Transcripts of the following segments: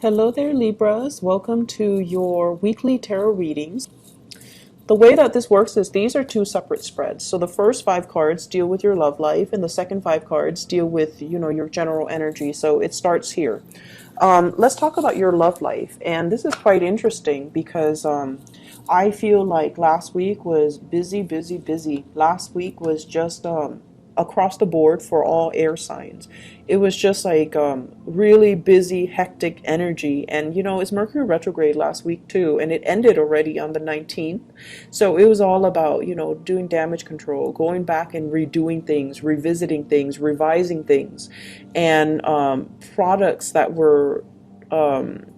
Hello there, Libras. Welcome to your weekly tarot readings. The way that this works is these are two separate spreads. So the first five cards deal with your love life, and the second five cards deal with, your general energy. So it starts here. Let's talk about your love life. And this is quite interesting because I feel like last week was busy, busy, busy. Last week was just across the board for all air signs. It was just like really busy, hectic energy. And it's Mercury retrograde last week too, and it ended already on the 19th. So it was all about, doing damage control, going back and redoing things, revisiting things, revising things, and products that were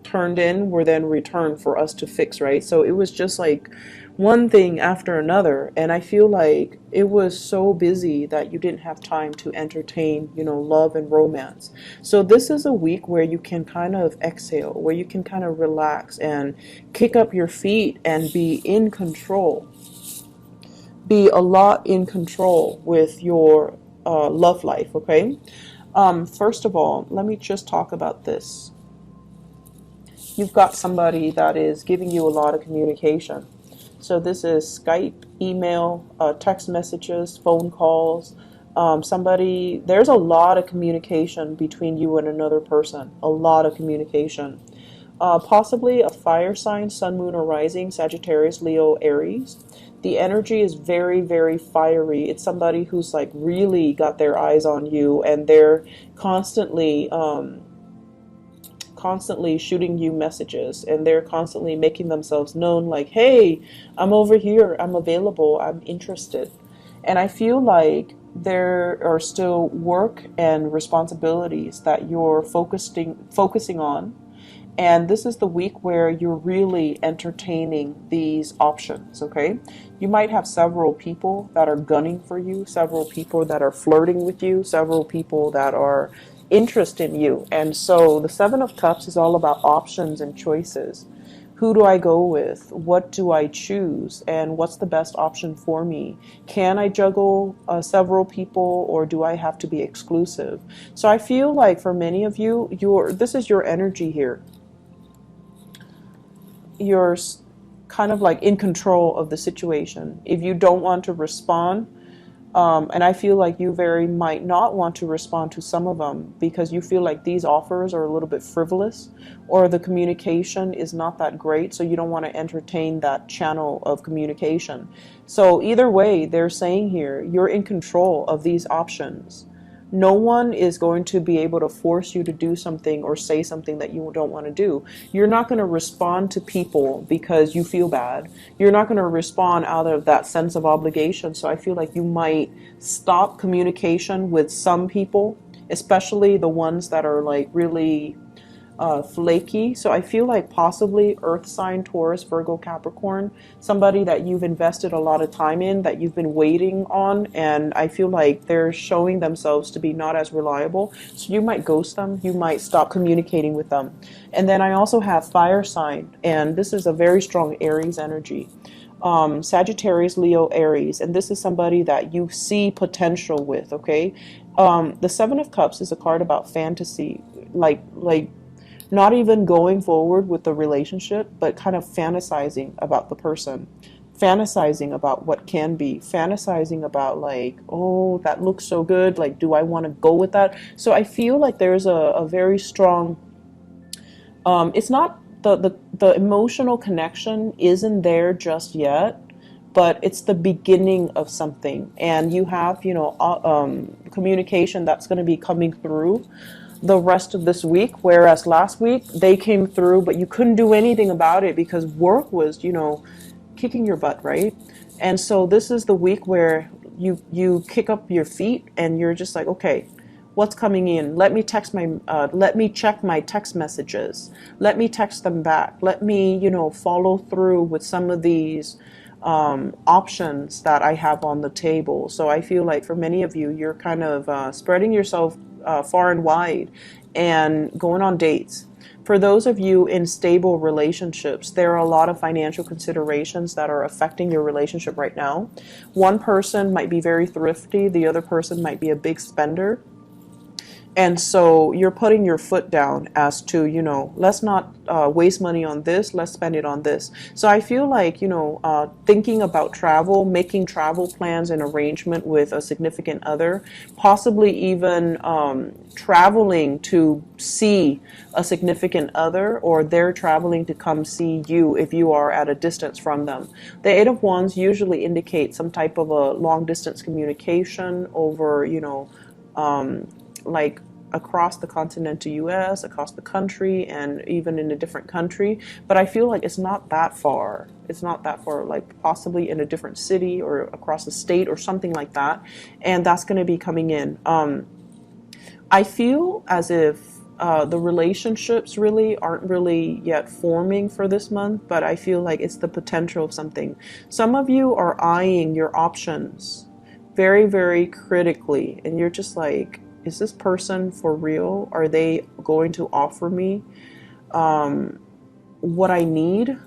turned in were then returned for us to fix, right? So it was just like one thing after another, and I feel like it was so busy that you didn't have time to entertain, love and romance. So this is a week where you can kind of exhale, where you can kind of relax and kick up your feet and be in control. Be a lot in control with your love life, okay? First of all, let me just talk about this. You've got somebody that is giving you a lot of communication. So this is Skype, email, text messages, phone calls. There's a lot of communication between you and another person. A lot of communication. Possibly a fire sign, sun, moon, or rising, Sagittarius, Leo, Aries. The energy is very, very fiery. It's somebody who's like really got their eyes on you, and they're constantly shooting you messages, and they're constantly making themselves known, like, hey, I'm over here, I'm available, I'm interested. And I feel like there are still work and responsibilities that you're focusing on, and this is the week where you're really entertaining these options, okay? You might have several people that are gunning for you, several people that are flirting with you, several people that are interest in you. And so the Seven of Cups is all about options and choices. Who do I go with? What do I choose? And what's the best option for me? Can I juggle several people, or do I have to be exclusive? So I feel like for many of you, this is your energy here. You're kind of like in control of the situation. If you don't want to respond, and I feel like you very might not want to respond to some of them because you feel like these offers are a little bit frivolous, or the communication is not that great, so you don't want to entertain that channel of communication. So either way, they're saying here, you're in control of these options. No one is going to be able to force you to do something or say something that you don't want to do. You're not going to respond to people because you feel bad. You're not going to respond out of that sense of obligation. So I feel like you might stop communication with some people, especially the ones that are like really flaky. So I feel like possibly earth sign, Taurus, Virgo, Capricorn, somebody that you've invested a lot of time in, that you've been waiting on, and I feel like they're showing themselves to be not as reliable. So you might ghost them, you might stop communicating with them. And then I also have fire sign, and this is a very strong Aries energy. Sagittarius, Leo, Aries, and this is somebody that you see potential with, okay? The Seven of Cups is a card about fantasy, like not even going forward with the relationship, but kind of fantasizing about the person, fantasizing about what can be, fantasizing about like, oh, that looks so good, like, do I want to go with that? So I feel like there's a very strong, it's not the emotional connection isn't there just yet, but it's the beginning of something, and you have, communication that's going to be coming through the rest of this week, whereas last week they came through, but you couldn't do anything about it because work was, kicking your butt, right? And so this is the week where you kick up your feet and you're just like, okay, what's coming in? Let me let me check my text messages. Let me text them back. Let me, follow through with some of these options that I have on the table. So I feel like for many of you, you're kind of spreading yourself far and wide and going on dates. For those of you in stable relationships, there are a lot of financial considerations that are affecting your relationship right now. One person might be very thrifty, the other person might be a big spender. And so you're putting your foot down as to, let's not waste money on this, let's spend it on this. So I feel like, thinking about travel, making travel plans and arrangement with a significant other, possibly even traveling to see a significant other, or they're traveling to come see you if you are at a distance from them. The Eight of Wands usually indicates some type of a long distance communication over, like across the continental US, across the country, and even in a different country. But I feel like it's not that far. It's not that far, like possibly in a different city or across the state or something like that. And that's going to be coming in. I feel as if the relationships really aren't really yet forming for this month, but I feel like it's the potential of something. Some of you are eyeing your options very, very critically, and you're just like, is this person for real? Are they going to offer me what I need?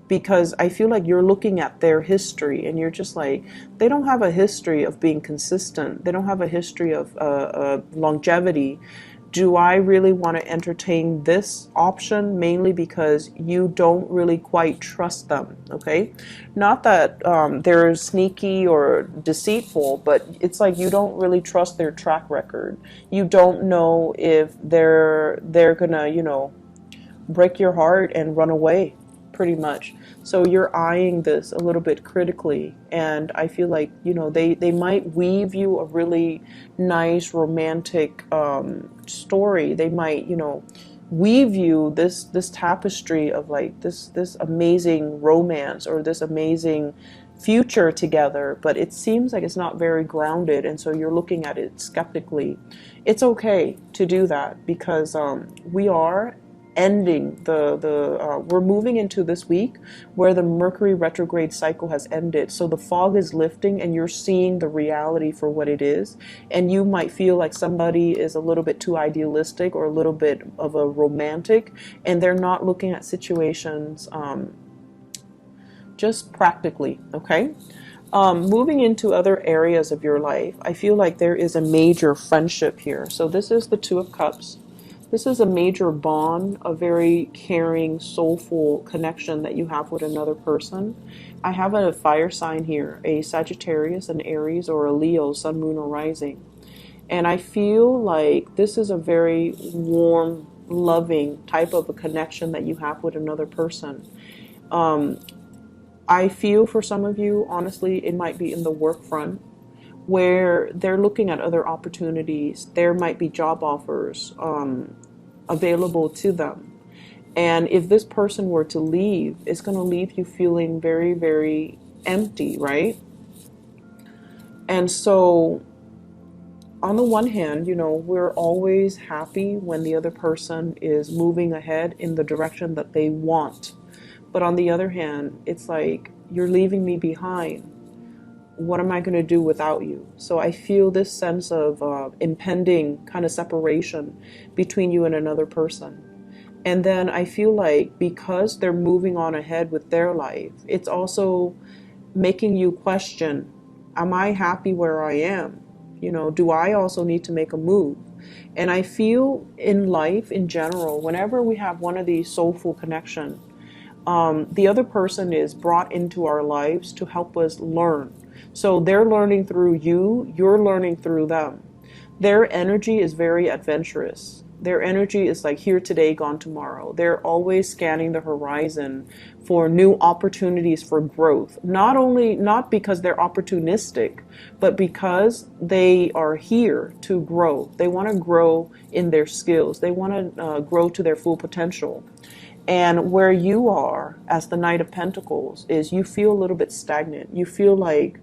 Because I feel like you're looking at their history and you're just like, they don't have a history of being consistent. They don't have a history of longevity. Do I really want to entertain this option? Mainly because you don't really quite trust them, okay? Not that they're sneaky or deceitful, but it's like you don't really trust their track record. You don't know if they're gonna, break your heart and run away, pretty much. So you're eyeing this a little bit critically, and I feel like, they might weave you a really nice romantic story. They might, weave you this tapestry of like this amazing romance or this amazing future together, but it seems like it's not very grounded, and so you're looking at it skeptically. It's okay to do that because we are ending we're moving into this week where the Mercury retrograde cycle has ended. So the fog is lifting and you're seeing the reality for what it is. And you might feel like somebody is a little bit too idealistic or a little bit of a romantic, and they're not looking at situations just practically, okay? Moving into other areas of your life, I feel like there is a major friendship here. So this is the Two of Cups. This is a major bond, a very caring, soulful connection that you have with another person. I have a fire sign here, a Sagittarius, an Aries, or a Leo, sun, moon, or rising. And I feel like this is a very warm, loving type of a connection that you have with another person. I feel for some of you, honestly, it might be in the work front, where they're looking at other opportunities. There might be job offers available to them. And if this person were to leave, it's going to leave you feeling very, very empty, right? And so on the one hand, we're always happy when the other person is moving ahead in the direction that they want. But on the other hand, it's like, you're leaving me behind. What am I going to do without you? So I feel this sense of impending kind of separation between you and another person. And then I feel like because they're moving on ahead with their life, it's also making you question, am I happy where I am? Do I also need to make a move? And I feel in life in general, whenever we have one of these soulful connections, the other person is brought into our lives to help us learn. So they're learning through you, you're learning through them. Their energy is very adventurous. Their energy is like here today, gone tomorrow. They're always scanning the horizon for new opportunities for growth. Not because they're opportunistic, but because they are here to grow. They want to grow in their skills. They want to grow to their full potential. And where you are as the Knight of Pentacles is you feel a little bit stagnant. You feel like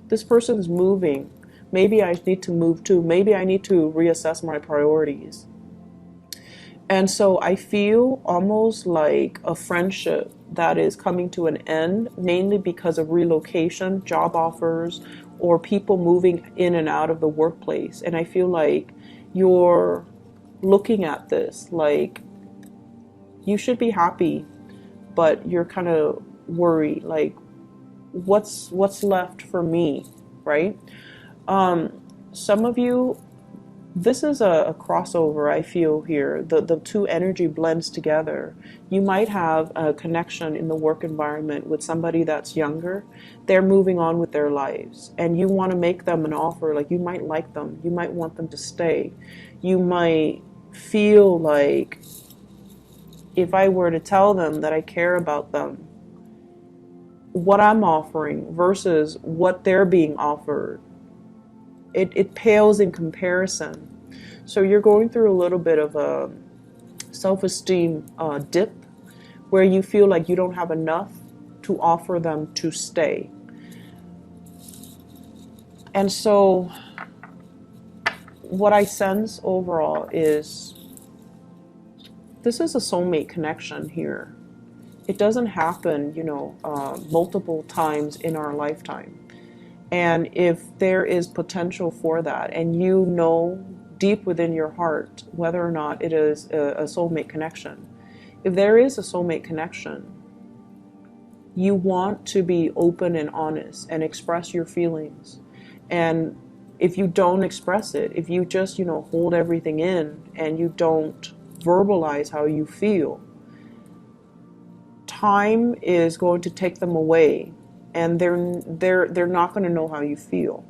this person's moving. Maybe I need to move too. Maybe I need to reassess my priorities. And so I feel almost like a friendship that is coming to an end, mainly because of relocation, job offers, or people moving in and out of the workplace. And I feel like you're looking at this like you should be happy, but you're kind of worried, like what's left for me, right? Some of you This is a crossover, I feel here. The two energy blends together. You might have a connection in the work environment with somebody that's younger. They're moving on with their lives, and you want to make them an offer. Like, you might like them. You might want them to stay. You might feel like, if I were to tell them that I care about them, what I'm offering versus what they're being offered, it pales in comparison. So you're going through a little bit of a self-esteem dip where you feel like you don't have enough to offer them to stay. And so what I sense overall is this is a soulmate connection here. It doesn't happen, multiple times in our lifetime. And if there is potential for that, and you know deep within your heart whether or not it is a soulmate connection, if there is a soulmate connection, you want to be open and honest and express your feelings. And if you don't express it, if you just, hold everything in and you don't verbalize how you feel, time is going to take them away, and they're not going to know how you feel.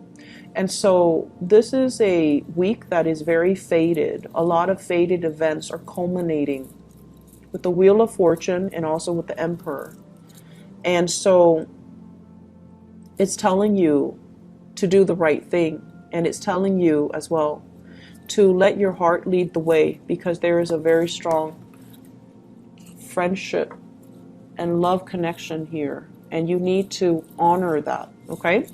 And so this is a week that is very fated. A lot of fated events are culminating with the Wheel of Fortune and also with the Emperor. And so it's telling you to do the right thing, and it's telling you as well to let your heart lead the way, because there is a very strong friendship and love connection here, and you need to honor that, okay?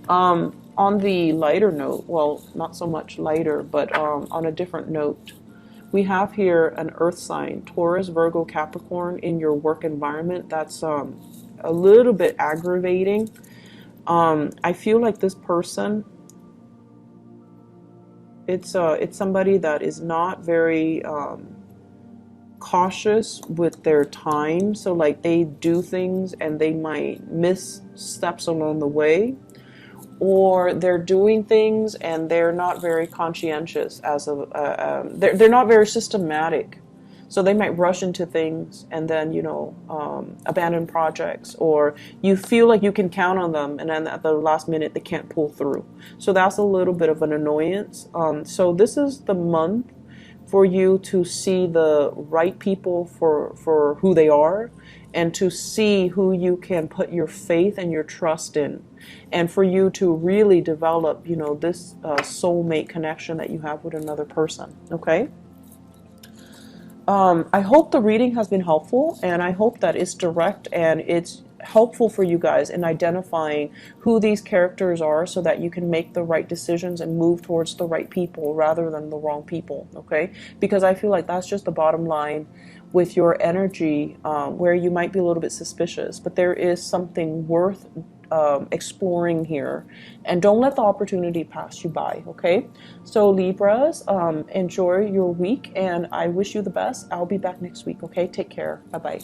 On the lighter note, well, not so much lighter, but on a different note, we have here an earth sign, Taurus, Virgo, Capricorn, in your work environment. That's a little bit aggravating. I feel like this person, it's somebody that is not very cautious with their time. So like, they do things and they might miss steps along the way, or they're doing things and they're not very conscientious they're not very systematic. So they might rush into things and then, abandon projects, or you feel like you can count on them and then at the last minute they can't pull through. So that's a little bit of an annoyance. So this is the month for you to see the right people for who they are, and to see who you can put your faith and your trust in, and for you to really develop, this soulmate connection that you have with another person, okay? I hope the reading has been helpful, and I hope that it's direct and it's helpful for you guys in identifying who these characters are, so that you can make the right decisions and move towards the right people rather than the wrong people, okay? Because I feel like that's just the bottom line with your energy, where you might be a little bit suspicious, but there is something worth exploring here, and don't let the opportunity pass you by, okay? So Libras, enjoy your week, and I wish you the best. I'll be back next week, okay? Take care. Bye-bye.